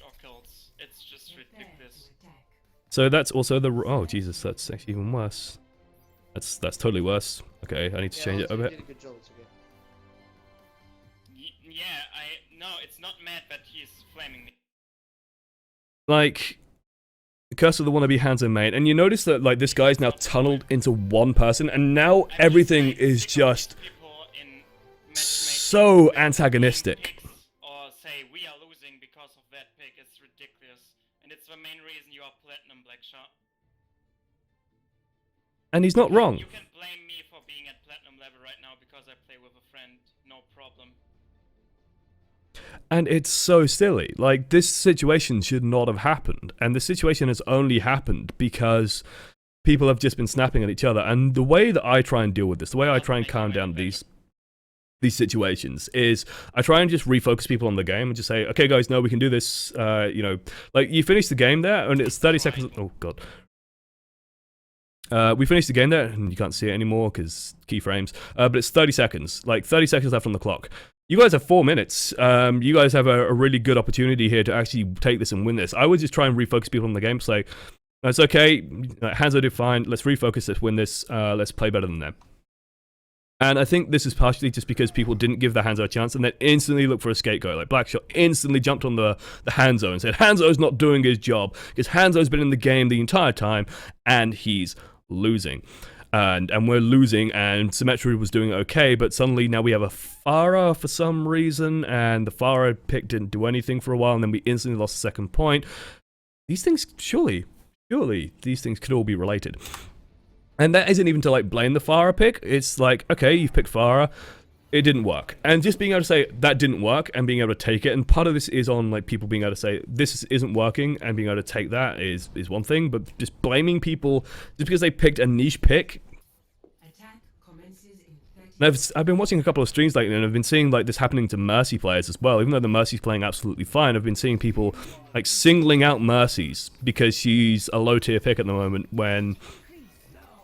or kills. It's just ridiculous. So that's also the... Oh, Jesus, that's actually even worse. That's totally worse. Okay, I need to change it a bit. Did a good job, it's okay. No, it's not mad that he's flaming me. Like, Curse of the Wannabe Hanzo main, and you notice that, like, this guy's now tunneled into one person, and now everything is just so antagonistic. Or say, we are losing because of that pick, it's ridiculous. And it's the main reason you are platinum, Blackshot. And he's not wrong. You can blame me for being at platinum level right now because I play with a friend, no problem. And it's so silly. Like, this situation should not have happened. And the situation has only happened because people have just been snapping at each other. And the way that I try and deal with this, the way I try and calm down these situations is I try and just refocus people on the game and just say, okay guys, no, we can do this. You know, like, you finish the game there and it's 30 seconds. Oh god. We finished the game there and you can't see it anymore because keyframes. But it's 30 seconds, like 30 seconds left on the clock. You guys have 4 minutes. You guys have a really good opportunity here to actually take this and win this. I would just try and refocus people on the game. Say, it's okay, Hanzo did fine, let's refocus, let's win this, let's play better than them. And I think this is partially just because people didn't give the Hanzo a chance and then instantly looked for a scapegoat. Like, Blackshot instantly jumped on the Hanzo and said, Hanzo's not doing his job, because Hanzo's been in the game the entire time and he's losing. And we're losing, and Symmetry was doing okay, but suddenly now we have a Pharah for some reason, and the Pharah pick didn't do anything for a while, and then we instantly lost the second point. These things, surely, these things could all be related. And that isn't even to, like, blame the Pharah pick. It's like, okay, you've picked Pharah, it didn't work. And just being able to say, that didn't work, and being able to take it, and part of this is on, like, people being able to say, this isn't working, and being able to take that is one thing, but just blaming people just because they picked a niche pick. And I've been watching a couple of streams lately, and I've been seeing, like, this happening to Mercy players as well. Even though the Mercy's playing absolutely fine, I've been seeing people, like, singling out Mercy's because she's a low-tier pick at the moment when...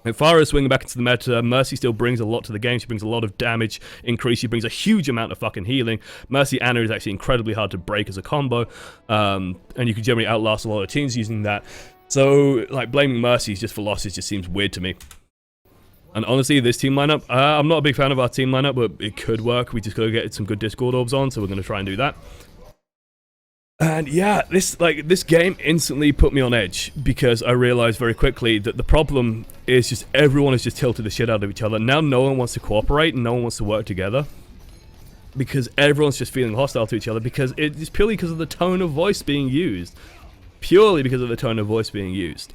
If Pharah's swinging back into the meta, Mercy still brings a lot to the game. She brings a lot of damage increase. She brings a huge amount of fucking healing. Mercy Anna is actually incredibly hard to break as a combo. And you can generally outlast a lot of teams using that. So, like, blaming Mercy just for losses just seems weird to me. And honestly, this team lineup, I'm not a big fan of our team lineup, but it could work. We just gotta get some good Discord orbs on, so we're gonna try and do that. And yeah, this game instantly put me on edge because I realized very quickly that the problem is just everyone has just tilted the shit out of each other. Now no one wants to cooperate and no one wants to work together because everyone's just feeling hostile to each other because it's purely because of the tone of voice being used. Purely because of the tone of voice being used.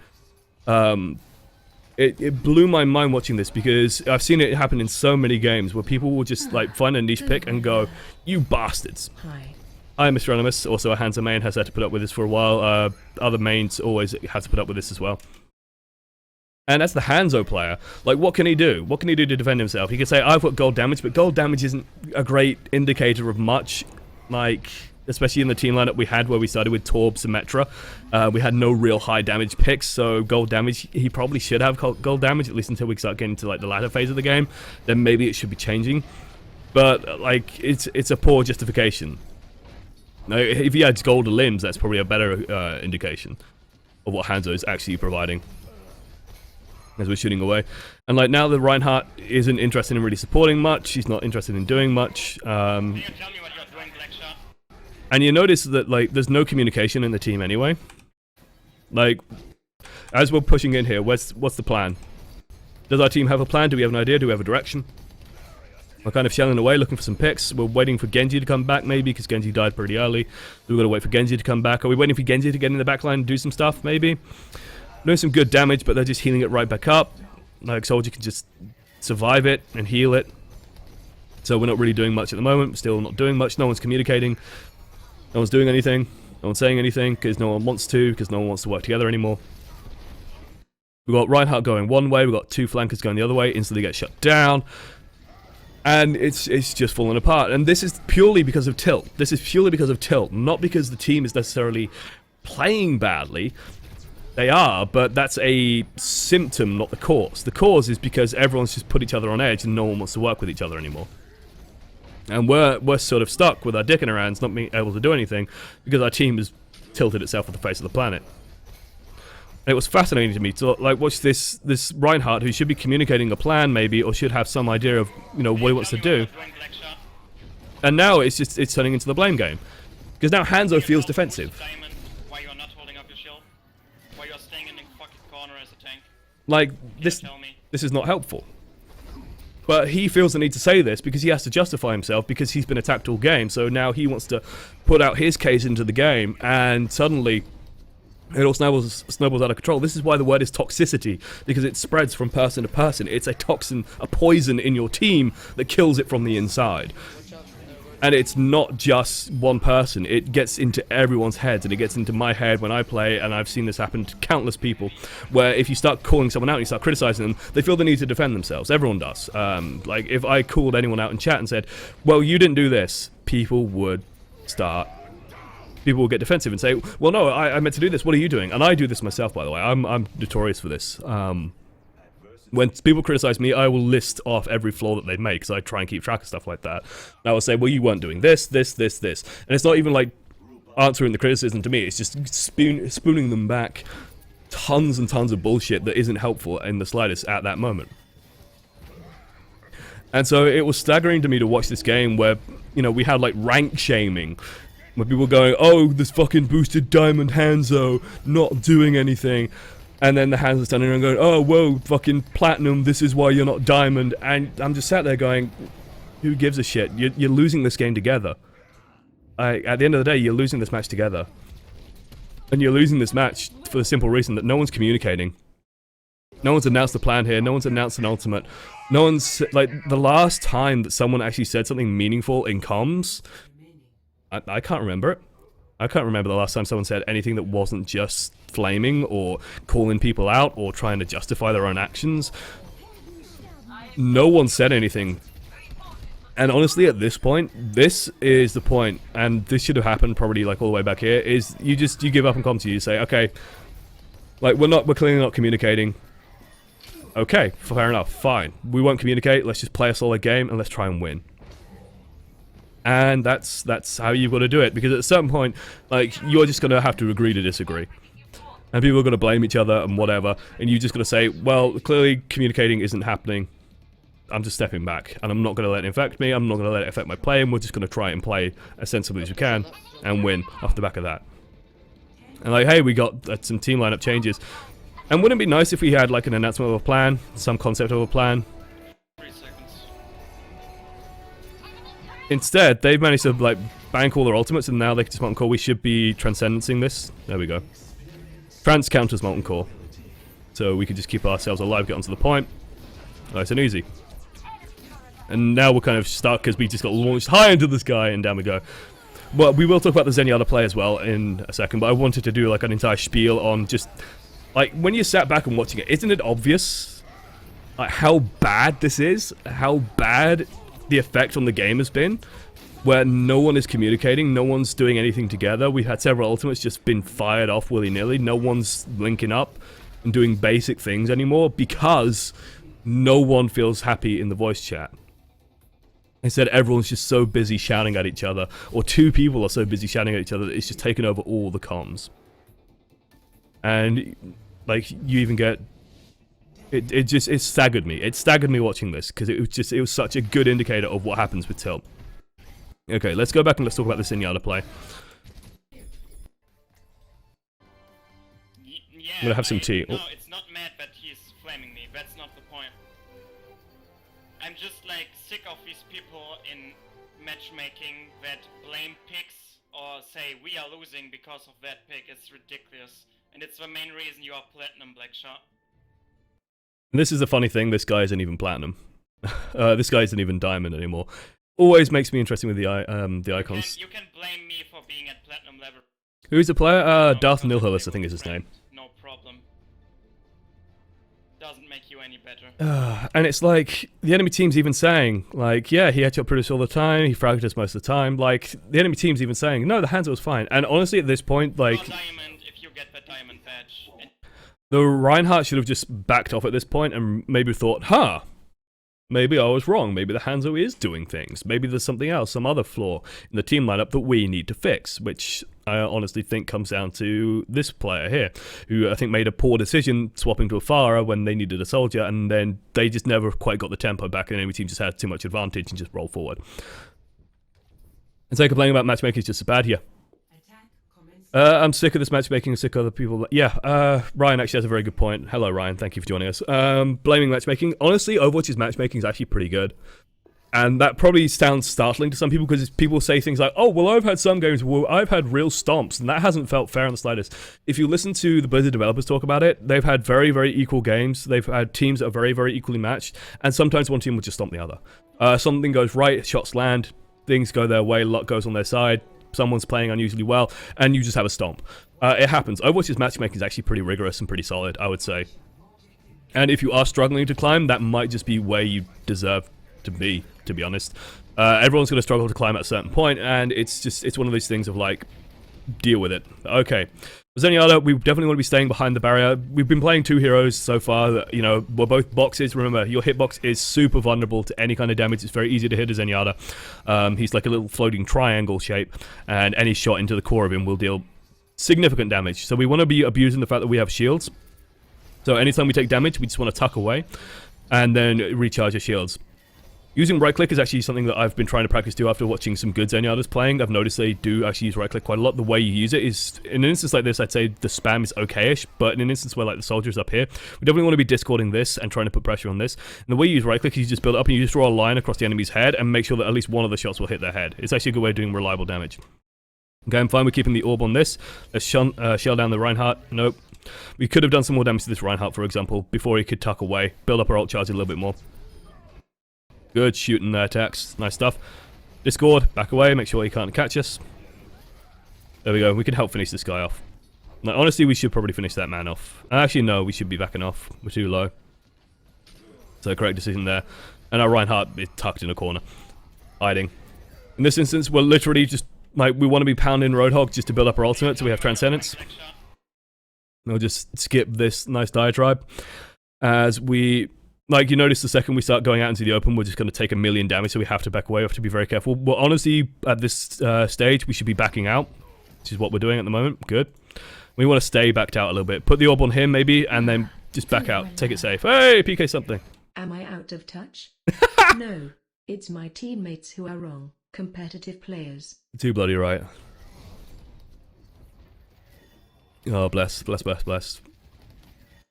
It blew my mind watching this because I've seen it happen in so many games where people will just, like, find a niche pick and go, you bastards. Hi, Mr. Animus, also a Hanzo main, has had to put up with this for a while. Other mains always have to put up with this as well. And as the Hanzo player, like, what can he do? What can he do to defend himself? He can say, I've got gold damage, but gold damage isn't a great indicator of much. Like, especially in the team lineup we had where we started with Torb, Symmetra. We had no real high damage picks, so gold damage, he probably should have gold damage, at least until we start getting to, like, the latter phase of the game. Then maybe it should be changing. But, like, it's a poor justification. Now, if he adds gold to limbs, that's probably a better indication of what Hanzo is actually providing as we're shooting away. And, like, now that Reinhardt isn't interested in really supporting much, he's not interested in doing much. Can you tell me what you're doing, Blackshot? And you notice that, like, there's no communication in the team anyway. Like, as we're pushing in here, what's the plan? Does our team have a plan? Do we have an idea? Do we have a direction? We're kind of shelling away, looking for some picks. We're waiting for Genji to come back, maybe, because Genji died pretty early. We've got to wait for Genji to come back. Are we waiting for Genji to get in the backline and do some stuff, maybe? Doing some good damage, but they're just healing it right back up. Like, Soldier can just survive it and heal it. So we're not really doing much at the moment. Still not doing much. No one's communicating. No one's doing anything. No one's saying anything, because no one wants to, because no one wants to work together anymore. We've got Reinhardt going one way, we've got two flankers going the other way, instantly get shut down. And it's just falling apart. And this is purely because of tilt. This is purely because of tilt, not because the team is necessarily playing badly. They are, but that's a symptom, not the cause. The cause is because everyone's just put each other on edge and no one wants to work with each other anymore. And we're sort of stuck with our dick in our hands, not being able to do anything, because our team is tilted itself at the face of the planet. And it was fascinating to me to like watch this Reinhardt, who should be communicating a plan maybe, or should have some idea of, you know, what he wants to do. And now it's turning into the blame game. Because now Hanzo feels defensive. Why you're not holding up your shield? Why you're staying in the fucking corner as a tank? Like, this is not helpful. But he feels the need to say this because he has to justify himself because he's been attacked all game. So now he wants to put out his case into the game, and suddenly it all snowballs out of control. This is why the word is toxicity, because it spreads from person to person. It's a toxin, a poison in your team that kills it from the inside. And it's not just one person, it gets into everyone's heads, and it gets into my head when I play, and I've seen this happen to countless people, where if you start calling someone out and you start criticizing them, they feel the need to defend themselves. Everyone does. Like, if I called anyone out in chat and said, well, you didn't do this, people would get defensive and say, well, no, I meant to do this, what are you doing? And I do this myself, by the way. I'm notorious for this. When people criticize me, I will list off every flaw that they make, because I try and keep track of stuff like that. And I will say, well, you weren't doing this, this, this, this. And it's not even like answering the criticism to me, it's just spooning them back tons and tons of bullshit that isn't helpful in the slightest at that moment. And so it was staggering to me to watch this game where, you know, we had like rank shaming, where people were going, oh, this fucking boosted diamond Hanzo, not doing anything. And then the Hanzo standing there and going, oh, whoa, fucking platinum, this is why you're not diamond. And I'm just sat there going, who gives a shit? You're losing this game together. At the end of the day, you're losing this match together. And you're losing this match for the simple reason that no one's communicating. No one's announced the plan here, no one's announced an ultimate. No one's, like, the last time that someone actually said something meaningful in comms, I can't remember it. I can't remember the last time someone said anything that wasn't just flaming or calling people out or trying to justify their own actions. No one said anything. And honestly, at this point, this is the point, and this should have happened probably like all the way back here, is you give up on comms, you say, okay, like we're clearly not communicating. Okay, fair enough, fine. We won't communicate, let's just play a solid game and let's try and win. And that's how you've got to do it, because at a certain point, like, you're just going to have to agree to disagree. And people are going to blame each other and whatever, and you're just going to say, well, clearly communicating isn't happening. I'm just stepping back, and I'm not going to let it affect me, I'm not going to let it affect my play, and we're just going to try and play as sensibly as we can, and win off the back of that. And like, hey, we got some team lineup changes. And wouldn't it be nice if we had like an announcement of a plan, some concept of a plan? Instead, they've managed to like bank all their ultimates, and now they can just molten core. We should be transcendencing this. There we go. Trans counters molten core, so we can just keep ourselves alive, get onto the point. Nice and easy. And now we're kind of stuck because we just got launched high into the sky, and down we go. Well, we will talk about the Zenyatta play as well in a second, but I wanted to do like an entire spiel on just like when you sat back and watching it. Isn't it obvious like how bad this is? How bad the effect on the game has been, where no one is communicating, no one's doing anything together. We've had several ultimates just been fired off willy-nilly. No one's linking up and doing basic things anymore because no one feels happy in the voice chat. Instead, everyone's just so busy shouting at each other, or two people are so busy shouting at each other that it's just taken over all the comms. And like, you even get it staggered me. It staggered me watching this, because it was such a good indicator of what happens with tilt. Okay, let's go back and let's talk about the Zenyatta play. Yeah, I'm gonna have some tea. No, it's not mad that he's flaming me. That's not the point. I'm just like sick of these people in matchmaking that blame picks or say we are losing because of that pick. It's ridiculous, and it's the main reason you are platinum, Blackshot. And this is the funny thing, this guy isn't even platinum. This guy isn't even diamond anymore. Always makes me interesting with the icons. You can blame me for being at platinum level. Who's the player? Darth Nilhillis, I think is his name. No problem. Doesn't make you any better. And it's like, the enemy team's even saying, like, yeah, he headshot Brutus all the time, he fragged us most of the time. Like, the enemy team's even saying, no, the Hanzo was fine. And honestly, at this point, like, diamond if you get the diamond badge. the Reinhardt should have just backed off at this point and maybe thought, huh, Maybe I was wrong. Maybe the Hanzo is doing things. Maybe there's something else, some other flaw in the team lineup that we need to fix, which I honestly think comes down to this player here, who I think made a poor decision swapping to a Pharah when they needed a soldier, and then they just never quite got the tempo back, and the enemy team just had too much advantage and just rolled forward. And so complaining about matchmaking is just as bad here. I'm sick of this matchmaking, sick of other people. Yeah, Ryan actually has a very good point. Hello, Ryan. Thank you for joining us. Blaming matchmaking. Honestly, Overwatch's matchmaking is actually pretty good. And that probably sounds startling to some people because people say things like, oh, well, I've had some games where I've had real stomps, and that hasn't felt fair in the slightest. If you listen to the Blizzard developers talk about it, they've had very, very equal games. They've had teams that are very, very equally matched, and sometimes one team will just stomp the other. Something goes right, shots land, things go their way, luck goes on their side. Someone's playing unusually well, and you just have a stomp. It happens. Overwatch's matchmaking is actually pretty rigorous and pretty solid, I would say. And if you are struggling to climb, that might just be where you deserve to be honest. Everyone's going to struggle to climb at a certain point, and it's one of those things of like, deal with it. Okay. Zenyatta, we definitely want to be staying behind the barrier. We've been playing two heroes so far that, you know, we're both boxes. Remember, your hitbox is super vulnerable to any kind of damage. It's very easy to hit a Zenyatta. He's like a little floating triangle shape, and any shot into the core of him will deal significant damage. So we want to be abusing the fact that we have shields. So anytime we take damage, we just want to tuck away and then recharge your shields. Using right click is actually something that I've been trying to practice too after watching some good Zenyatas playing. I've noticed they do actually use right click quite a lot. The way you use it is, in an instance like this, I'd say the spam is okay-ish, but in an instance where like the soldier's up here, we definitely want to be discording this and trying to put pressure on this. And the way you use right click is you just build it up and you just draw a line across the enemy's head and make sure that at least one of the shots will hit their head. It's actually a good way of doing reliable damage. Okay, I'm fine with keeping the orb on this. Let's shell down the Reinhardt. Nope. We could have done some more damage to this Reinhardt, for example, before he could tuck away. Build up our ult charge a little bit more. Good shooting there, attacks. Nice stuff. Discord, back away, make sure he can't catch us. There we go, we can help finish this guy off. Now, honestly, we should probably finish that man off. Actually, no, we should be backing off. We're too low. So, correct decision there. And our Reinhardt is tucked in a corner. Hiding. In this instance, we're literally just, like, we want to be pounding Roadhog just to build up our ultimate so we have Transcendence. We'll just skip this nice diatribe. As we... Like, you notice the second we start going out into the open, we're just going to take 1,000,000 damage, so we have to back away. We have to be very careful. Well, honestly, at this stage, we should be backing out, which is what we're doing at the moment. Good. We want to stay backed out a little bit. Put the orb on him, maybe, and then just back out. Take it safe. Hey, PK something. Am I out of touch? No, it's my teammates who are wrong. Competitive players. Too bloody right. Oh, bless.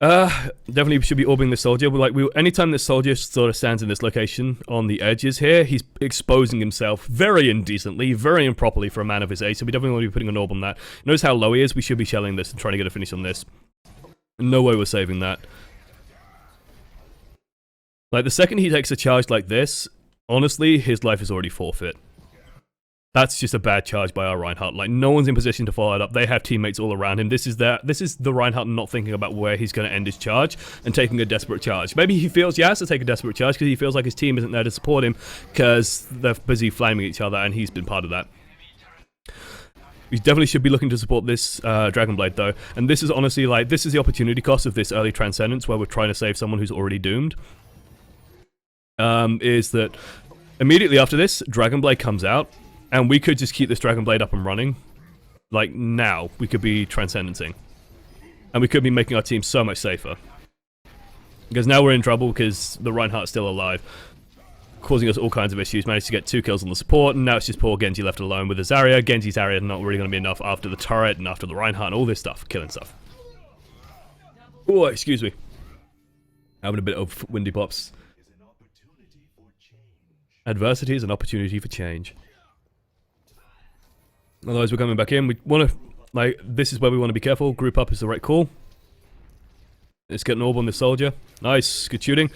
Definitely should be orbing this soldier. Anytime this soldier sort of stands in this location on the edges here, he's exposing himself very indecently, very improperly for a man of his age, so we definitely want to be putting an orb on that. Notice how low he is? We should be shelling this and trying to get a finish on this. No way we're saving that. Like, the second he takes a charge like this, honestly, his life is already forfeit. That's just a bad charge by our Reinhardt. Like, no one's in position to follow it up. They have teammates all around him. This is the Reinhardt not thinking about where he's going to end his charge and taking a desperate charge. Maybe he feels he has to take a desperate charge because he feels like his team isn't there to support him because they're busy flaming each other, and he's been part of that. We definitely should be looking to support this Dragon Blade, though. And this is honestly, like, this is the opportunity cost of this early Transcendence where we're trying to save someone who's already doomed. Is that immediately after this, Dragon Blade comes out, and we could just keep this Dragon Blade up and running. Like, now, we could be Transcendencing. And we could be making our team so much safer. Because now we're in trouble because the Reinhardt's still alive. Causing us all kinds of issues. Managed to get 2 kills on the support, and now it's just poor Genji left alone with the Zarya. Genji's Zarya not really going to be enough after the turret and after the Reinhardt and all this stuff. Killing stuff. Oh, excuse me. Having a bit of windy pops. Adversity is an opportunity for change. Otherwise, we're coming back in. We want to, like, this is where we want to be careful. Group up is the right call. Let's get an orb on this soldier. Nice, good shooting.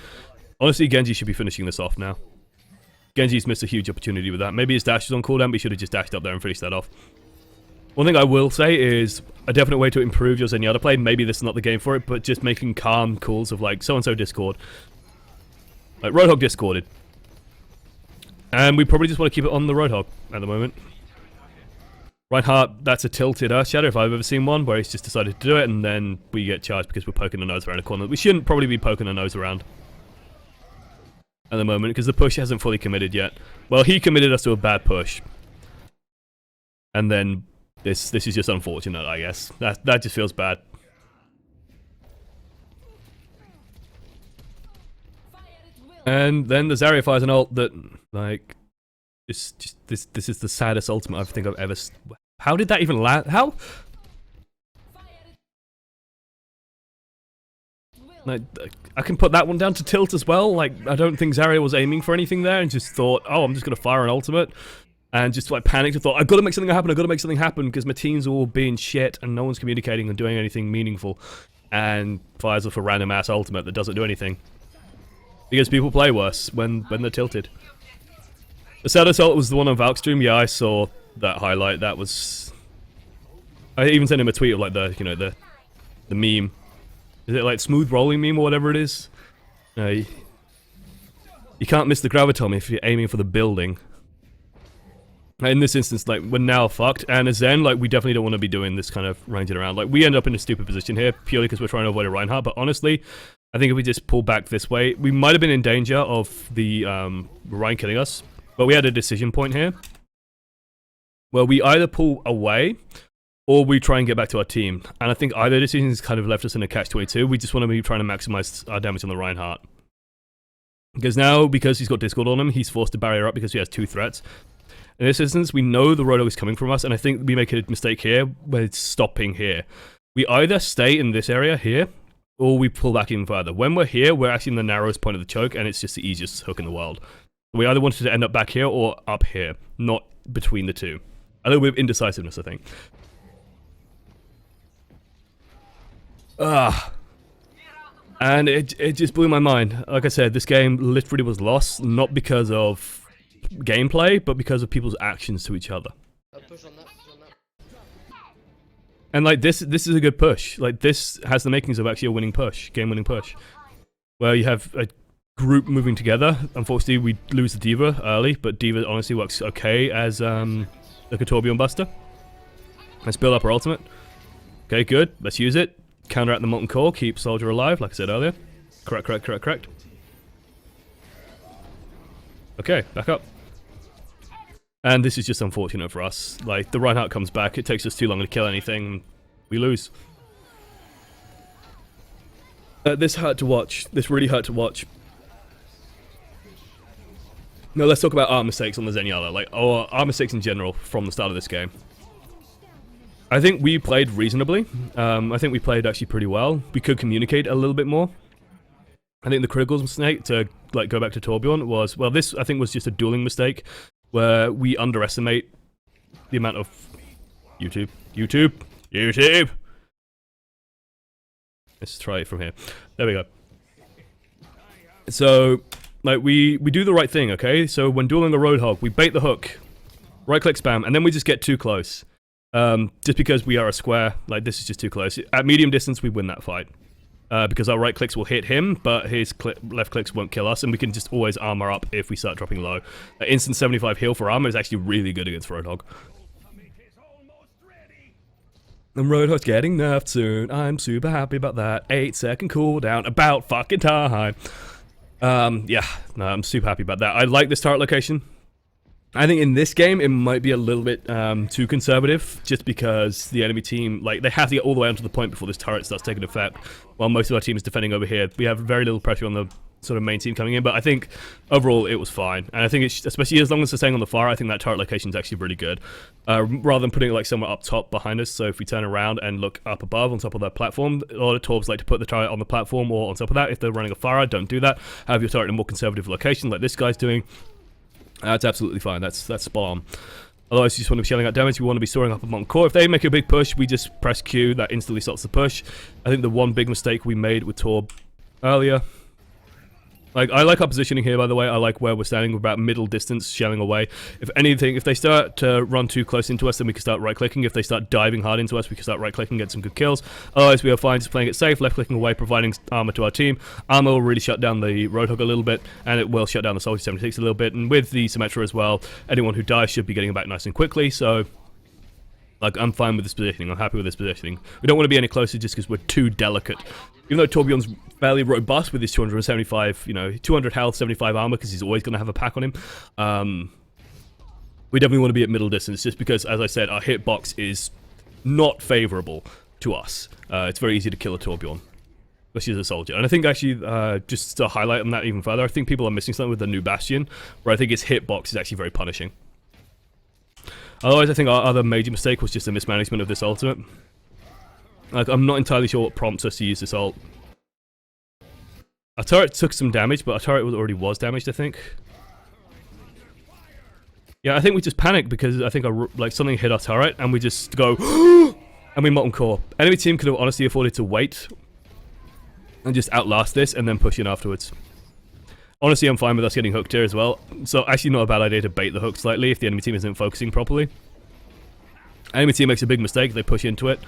Honestly, Genji should be finishing this off now. Genji's missed a huge opportunity with that. Maybe his dash is on cooldown, but he should have just dashed up there and finished that off. One thing I will say is a definite way to improve your Zenyatta play. Maybe this is not the game for it, but just making calm calls of, like, so-and-so Discord. Like, Roadhog discorded. And we probably just want to keep it on the Roadhog at the moment. Reinhardt, that's a tilted Earthshatter if I've ever seen one, where he's just decided to do it, and then we get charged because we're poking a nose around a corner. We shouldn't probably be poking a nose around. at the moment because the push hasn't fully committed yet. Well, he committed us to a bad push. And then this is just unfortunate, I guess. That just feels bad. And then the Zarya fires an ult that, like, this is the saddest ultimate I think I've ever. How did that even land? How? Like, I can put that one down to tilt as well. Like, I don't think Zarya was aiming for anything there and just thought, oh, I'm just gonna fire an ultimate, and just like panicked and thought, I've got to make something happen. I've got to make something happen because my team's all being shit and no one's communicating and doing anything meaningful, and fires off a random ass ultimate that doesn't do anything. Because people play worse when they're tilted. The saddest ult was the one on Valk stream. Yeah, I saw that highlight. That was. I even sent him a tweet of like the meme. Is it like smooth rolling meme or whatever it is? You can't miss the graviton if you're aiming for the building. In this instance, like, we're now fucked, and as Zen, like, we definitely don't want to be doing this kind of ranging around. Like, we end up in a stupid position here, purely because we're trying to avoid a Reinhardt, but honestly, I think if we just pull back this way, we might have been in danger of the Rein killing us, but we had a decision point here, where we either pull away, or we try and get back to our team, and I think either decision has kind of left us in a catch-22. We just want to be trying to maximize our damage on the Reinhardt. Because now, because he's got Discord on him, he's forced to barrier up because he has 2 threats. In this instance, we know the Roadhog is coming from us, and I think we make a mistake here where it's stopping here. We either stay in this area here, or we pull back even further. When we're here, we're actually in the narrowest point of the choke, and it's just the easiest hook in the world. We either wanted to end up back here or up here, not between the two. A little bit of indecisiveness, I think. And it just blew my mind. Like I said, this game literally was lost, not because of gameplay, but because of people's actions to each other. Push on that. And like this is a good push. Like this has the makings of actually a winning push, game-winning push, where you have a group moving together. Unfortunately, we lose the D.Va early, but D.Va honestly works okay as like a Torbjorn buster. Let's build up our ultimate. Okay, good. Let's use it. Counteract the molten core. Keep soldier alive, like I said earlier. Correct. Okay, back up. And this is just unfortunate for us. Like, the Reinhardt comes back, it takes us too long to kill anything, we lose. This hurt to watch. This really hurt to watch. Now let's talk about our mistakes on the Zenyatta, like, our mistakes in general from the start of this game. I think we played reasonably. I think we played actually pretty well. We could communicate a little bit more. I think the critical mistake, to like go back to Torbjorn, was, well, this I think was just a dueling mistake, where we underestimate the amount of YouTube. Let's try it from here. There we go. So, like, we do the right thing, okay? So when dueling a Roadhog, we bait the hook, right-click spam, and then we just get too close. Just because we are a square, like, this is just too close. At medium distance, we win that fight. Because our right clicks will hit him, but his left clicks won't kill us, and we can just always armor up if we start dropping low. Instant 75 heal for armor is actually really good against Roadhog. And Roadhog's getting nerfed soon. I'm super happy about that. 8-second cooldown, about fucking time. Yeah, no, I'm super happy about that. I like this turret location. I think in this game, it might be a little bit too conservative, just because the enemy team, like, they have to get all the way onto the point before this turret starts taking effect, while most of our team is defending over here. We have very little pressure on the sort of main team coming in, but I think overall it was fine. And I think it's, especially as long as they're staying on the far, I think that turret location is actually really good. Rather than putting it like somewhere up top behind us, so if we turn around and look up above on top of that platform, a lot of Torbs like to put the turret on the platform or on top of that. If they're running a Farah, don't do that. Have your turret in a more conservative location like this guy's doing. That's absolutely fine. That's spot on. Otherwise, you just want to be shelling out damage. We want to be storing up a molten core. If they make a big push, we just press Q. That instantly stops the push. I think the one big mistake we made with Torb earlier. Like, I like our positioning here, by the way. I like where we're standing. We're about middle distance, shelling away. If anything, if they start to run too close into us, then we can start right-clicking. If they start diving hard into us, we can start right-clicking, get some good kills. Otherwise, we are fine just playing it safe, left-clicking away, providing armor to our team. Armor will really shut down the Roadhog a little bit, and it will shut down the Soldier 76 a little bit. And with the Symmetra as well, anyone who dies should be getting back nice and quickly, so... Like, I'm fine with this positioning. I'm happy with this positioning. We don't want to be any closer just because we're too delicate. Even though Torbjorn's fairly robust with his 275, 200 health, 75 armor, because he's always going to have a pack on him, we definitely want to be at middle distance, just because, as I said, our hitbox is not favorable to us. It's very easy to kill a Torbjorn, especially as a soldier. And I think actually, just to highlight on that even further, I think people are missing something with the new Bastion, where I think its hitbox is actually very punishing. Otherwise, I think our other major mistake was just the mismanagement of this ultimate. Like, I'm not entirely sure what prompts us to use this ult. Our turret took some damage, but our turret already was damaged, I think. Yeah, I think we just panicked because I think something hit our turret, and we just go, and we molten core. Enemy team could have honestly afforded to wait and just outlast this and then push in afterwards. Honestly, I'm fine with us getting hooked here as well. So actually not a bad idea to bait the hook slightly if the enemy team isn't focusing properly. Enemy team makes a big mistake, they push into it.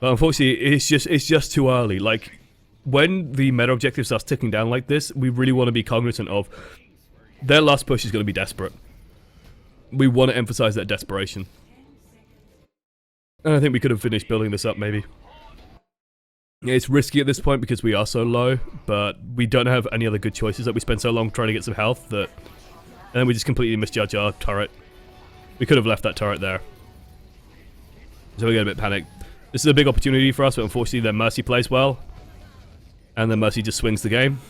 But unfortunately, it's just too early. Like, when the meta objective starts ticking down like this, we really want to be cognizant of their last push is going to be desperate. We want to emphasize that desperation. And I think we could have finished building this up, maybe. It's risky at this point because we are so low, but we don't have any other good choices. That we spend so long trying to get some health that... And then we just completely misjudge our turret. We could have left that turret there. So we get a bit panicked. This is a big opportunity for us, but unfortunately their Mercy plays well. And then Mercy just swings the game.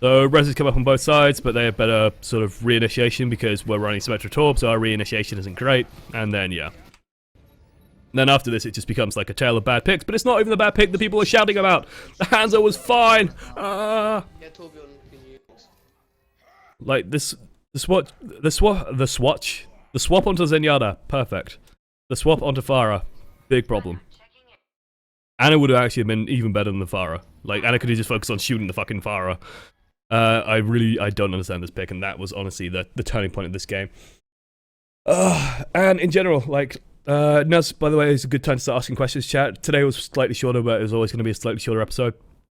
So reses come up on both sides, but they have better sort of reinitiation because we're running Symmetra Torb, so our reinitiation isn't great. And then, yeah. And then after this, it just becomes like a tale of bad picks, but it's not even the bad pick that people are shouting about. The Hanzo was fine. Yeah, Torbjorn can use. Like the swap onto Zenyatta, perfect. The swap onto Pharah, big problem. Anna would have actually been even better than the Pharah. Like, Anna could have just focused on shooting the fucking Pharah. I don't understand this pick, and that was honestly the turning point of this game. And in general, like, Nuz, by the way, it's a good time to start asking questions, chat. Today was slightly shorter, but it was always going to be a slightly shorter episode.